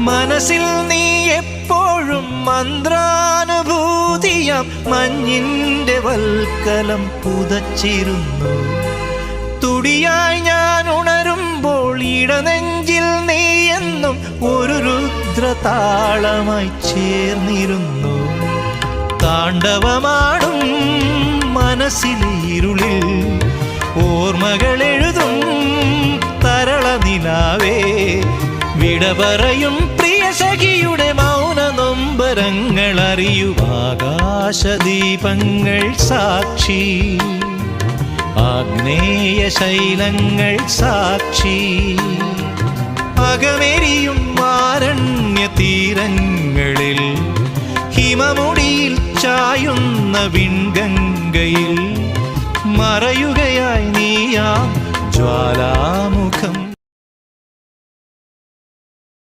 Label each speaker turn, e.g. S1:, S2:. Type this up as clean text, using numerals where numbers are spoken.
S1: മനസ്സിൽ നീ എപ്പോഴും മന്ത്രാനുഭൂതിയാം മഞ്ഞിൻ്റെ വൽക്കലം പുതച്ചിരുന്നു. തുടിയായി ഞാൻ ഉണരുമ്പോൾ ഇടനെഞ്ചിൽ നീ എന്നും ഒരു രുദ്രതാളമായി ചേർന്നിരുന്നു. താണ്ഡവമാടും മനസ്സിലെ ഇരുളിൽ ഓർമ്മകൾ എഴുതും തരള നിലാവേ. വിട പറയും പ്രിയ സഖിയുടെ മൗന നൊമ്പരങ്ങൾ അറിയൂ ആകാശദീപങ്ങൾ സാക്ഷി, ആഗ്നേയ ശൈലങ്ങൾ സാക്ഷി. അകമെരിയും ആരണ്യ തീരങ്ങളിൽ ഹിമമുടിയിൽ ചായുന്ന വിൺഗംഗയിൽ മറയുകയായി നീയാം ജ്വാലാമ